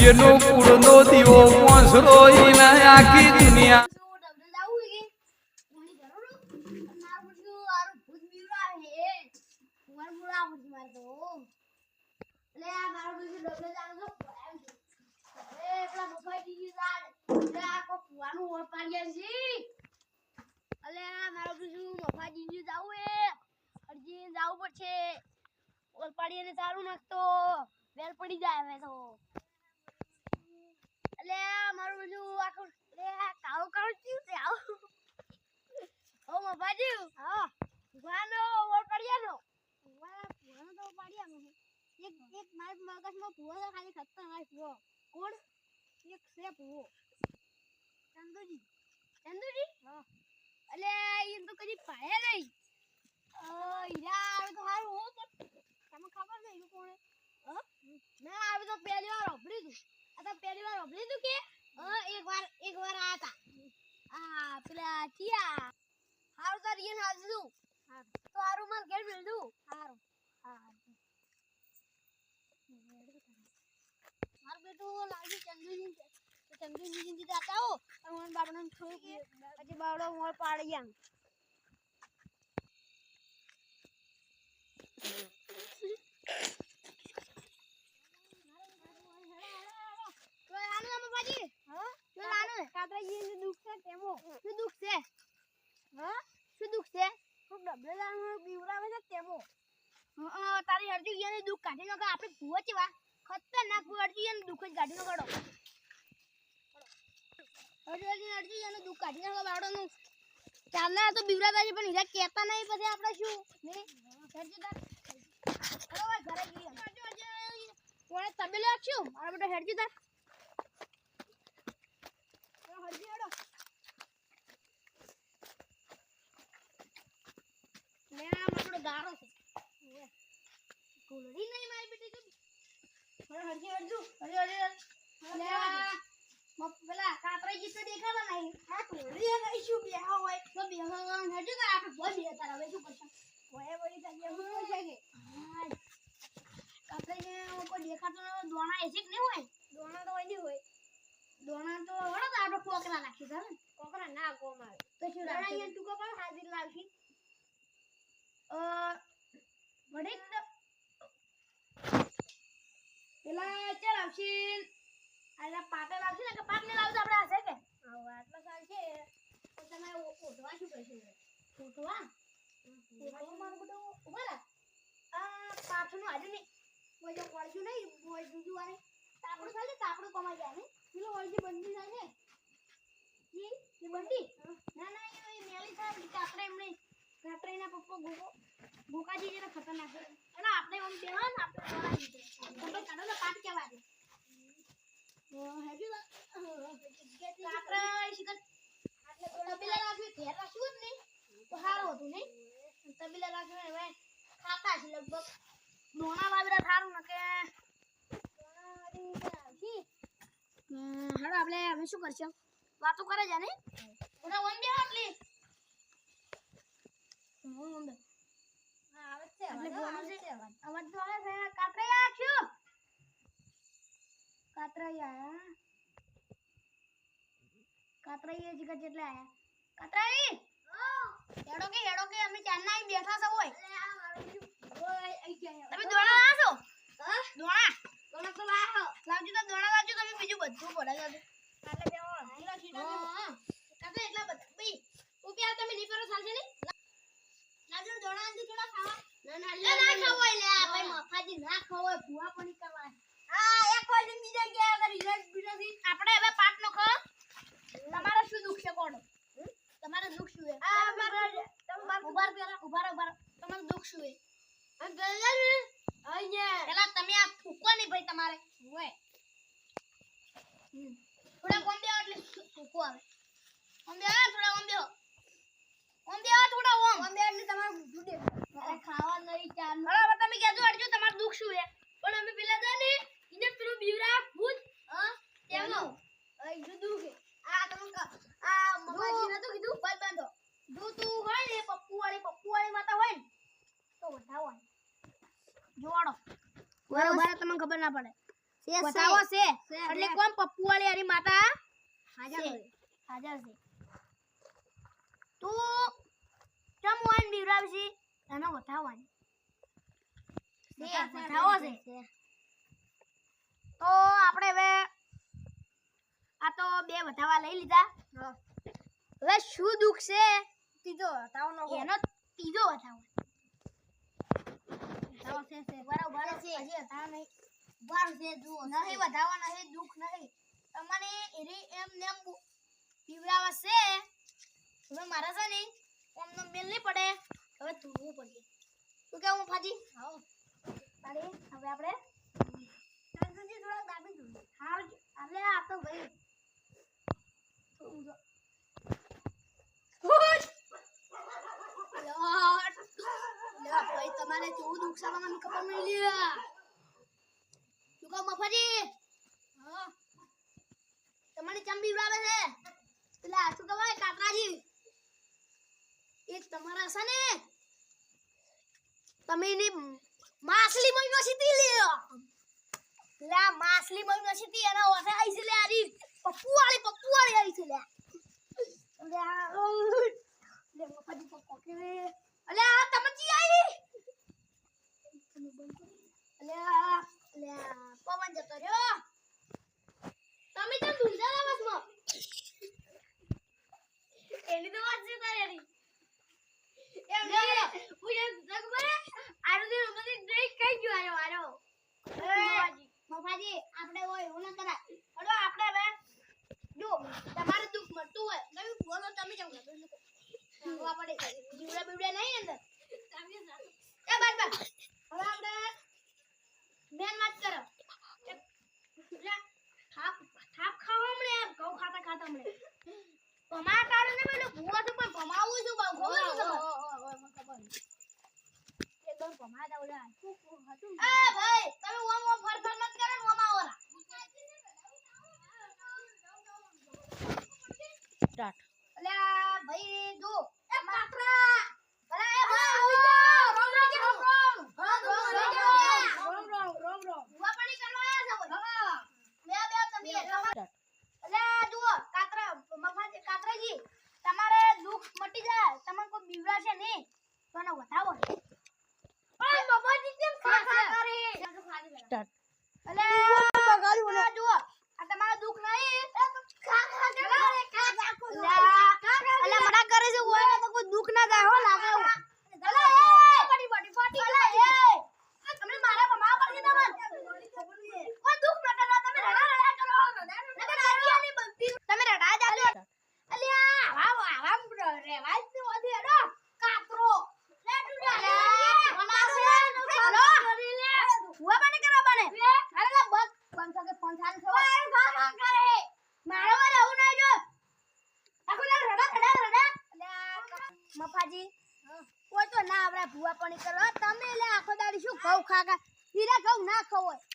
જેનો કુળનો દીવો પોસરો ઈને આખી દુનિયા સારું નાખતો વેલ પડી જાય હવે તો એટલે મારું બધું આખું કાળું કાળું થયું છે આવું ઓ મફાજી હા ભગવાનનો ઓર પડ્યાનો ભગવાનનો તો પડ્યાનો એક માર મગજમાં ભૂવો તો ખાલી ખતરનાક ભૂવો કોણ એક છે ભૂવો ચંદુજી હા એટલે એ તો કદી પાયા નહીં હીરા આવે તો સારું હો પણ તમને ખબર નહીં એ કોણે ના આવે તો પહેલી વાર ઓભરી દઉં આ તો પહેલી વાર ઓભરી દઉં કે એક વાર આયા હતા આ પેલા ઠિયા હારું તો રીન હાજરું તો હારું માર ઘેર મેળ દઉં હારું માર બેટું લાગી ચંદુજી જાતા હો અને બાબરાને થોડું પછી બાવડો મોર પાડી ગયા તારી અરજી યાને દુખ કાઢી નકા આપણે ભૂવો ચેવા ખતરનાક અરજી યાને દુખ જ કાઢી નકાડો અરજી યાને દુખ કાઢી નકા બાવડોનું ચાલના તો બીવરાતા છે પણ હીરા કહેતા નહીં પછી આપણે શું ને હેરજીદાર બરોબર ઘરે ગઈ કોણે તબેલે રાખ્યું મારા બેટા હેરજીદાર હરજી હેડો લે આ મારો ગારો છે કોલડી નહીં મારી બેટી તો હરજી હરજુ લે પેલા કાતરાજી તો દેખાવા નહીં આ કોલડી નહીં શું બેહા હોય તો બેહા હરજુ તો આપણે બોલ બે તારા હવે શું કરશું ઓય બોલી તાજે હું છે કે કાતરાને કોઈ દેખાતો દોણા એસે કે નહીં હોય દોણા તો હોય નહીં હોય દોણા તો વળો તો આપણે કોકરા નાખી દે કોકરા ના કોમ આવે તો શું દોણા અહીંયા ટુકો પણ હાજર લાવશી વડે પેલા ચાલ આવશે આલા પાટે લાવશે ને કે પાટને લાવજો આપણે આ છે કે હા આટલા સાલ છે તો તમે ઓઢવા શું કરશો ઓઢવા મારું બધું ઉભા આ પાઠનું આજુ નહીં કોઈ જો પડશું નહીં કોઈ બીજું આને તાપડું થાય ને તાપડું કમાઈ જાય ને પેલો વળજી બંધી થાય ને એ બંધી ના ના એ મેલી થાય કે આપણે એમને કાતરાઈના પપ્પો ભૂકાજી જેને ખતરનાક છે અને આપણે ઓમ બેહન આપણે દોડા દીધે તમે કાઢો તો પાટ કેવા દે હેજી કાતરા શિકર તબેલા રાખવી ઘેર રાખ્યું જ નહીં તો સારું હતું નહીં તબેલા રાખ્યું હવે ખાતા છે લગભગ દોણા વાવરા સારું ને કે હેડો આપણે હવે શું કરશું વાતો કરે છે ને ઓના વન બે આટલી આવે છે અવાજ તો આવે છે કાતરાઈ આખ્યું કાતરાઈ જીગર જેટલે આયા કાતરાઈ હેડો કે અમે ચાંદના અહીં બેઠા છો હોય તમે દોણા લાવો દોણા તો લાવો લાવજો તો દોણા લાવજો તમે બીજું બધું પડા જાજો એટલે બેવો હીરા હીરા કાતે એટલા બધા બઈ ઉપ્યા તમે ની કરો ચાલશે ને લાવજો દોણા અંદુ થોડા ખાવા ના ખાવાય લે ભાઈ મફાજી ના ખાવાય ભૂવા પણી કરવા આ એક હોય બીજા ગયા અગર રિઝલ્ટ બીજાથી આપણે હવે પાટ નો ખો તમારે શું દુખ છે કોણ તમારે દુખ શું છે આ તમાર ઉભાર તમારું દુખ શું છે પેલા તમે આ ફૂકો નહીં ભાઈ તમારે હોય થોડા કોમ દેવો એટલે ફૂકો આવે ઓમ દે થોડા ઓમ દેવો થોડા ઓમ દે એટલે તમારું દૂધ દે ખાવા નહીં ચાલ બરાબર તમે કહેજો અડજો તમારું દુખ શું છે પણ અમે પેલા દે ને ઇને પેલું બીવરા ભૂત તેનો એ દુખ આ તમે આ મમ્માજી ને તો કીધું બસ બાંધો જો તું હોય ને પપ્પુ વાળી માતા હોય ને તો વધાવો જોડો બરાબર તમને ખબર ના પડે બતાવો છે એટલે કોમ પપ્પુ વાળી હારી માતા હાજર છે તું ચમ વાન બીવરાવશી એનો બતાવવાની બતાવો છે તો આપણે હવે આ તો બે બતાવા લઈ લીધા હવે શું દુખ છે ત્રીજો બતાવનો એનો ત્રીજો બતાવો છે બરાબર છે હજી બતાવ નહીં વાર છે જુઓ નહીં બતાવવા નહીં દુખ નહીં તમને એરી એમ નેમ પીવડાવા છે હવે મારા છે નહીં એમનો મેલ નહીં પડે હવે ધોવું પડશે શું કેવું ફાજી આવો પાડી હવે આપણે ટેન્શનથી થોડા દાબી દઉં હાર અરે આ તો ભાઈ ભાઈ તમારે કેવું નુકસાન મને ખબર નહીં લ્યા શું કહો મફાજી હા તમારી ચંબી ઉડાવે છે પેલા શું કહેવાય કાકાજી એક તમારા છે ને તમે એની માછલી મહિનો સીધી લ્યો લા માછલી મહિનો સીધી એના ઓસે આવી છે લે આરી પપ્પુ વાળી આવી છે લે લે મફાજી પપ્પુ કે અલે આ તમજી આવી અલે પવન જતો રહ્યો તમે તો ધૂંધા બસમાં એની તો વાત છે તારી એમ નહીં પૂજા જગબરે આરો દે બધી ડ્રેસ કઈ ગયો આરો મફાજી આપણે હોય એવું ન કરાય હડો આપણે હવે જો તમારે દુખ મળતું હોય તમે બોલો તમે કેમ કરો આપણે જીવડા બીવડા નહીં અંદર એ બાર હવે આપણે મેન વાત કરો થાપ ખાવા મળે ઘઉં ખાતા મળે પમા કાઢે ને પેલો ભૂવા તો પણ પમાવું છું બહુ ખબર છે એકદમ પમા દાવડા એ ભાઈ તમે ઓમ ફરફર મત કરો ને ઓમ આવરા સ્ટાર્ટ અલ્યા ભાઈ જો એ કાકરા અરે એ ભાઈ રોમ ભૂવા પાણી કરવા આયા છો બે તમે અલ્યા જુઓ કાકરા મફાજી કાકરાજી તમારે દુખ મટી જાય તમને કોઈ બીવરાશે નહીં તો ને વધાવો ઓય મફાજી કેમ ખા કરે સ્ટાર્ટ અલ્યા બગાડ્યું જુઓ આ તમારે દુખ નહીં ખા અલ્યા મડા કરે છે ઓય તો કોઈ દુખ ના જાય હો લાગે અલ્યા એ પડી ફાટી અલ્યા એ તમે મારા બમા પર કે તમને કોઈ દુખ મટે ના તમે રડા કરો તમે રડા જાજો અલ્યા આરામ રેવાય તો ઓધી અડો કાતરો લે તું મનાસે હુઆ બને કરો બને અરે લા બસ કોણ કે ફોન ચાલ છે ઓય ગા કરે મારો રહું નહીં જો આખો લે રડા અલ્યા મફાજી કોઈ તો ના આપણે ભૂવા પાણી કરો તમે લે આખો દાડી શું ઘઉં ખાગા હીરા ઘઉં ના ખવાય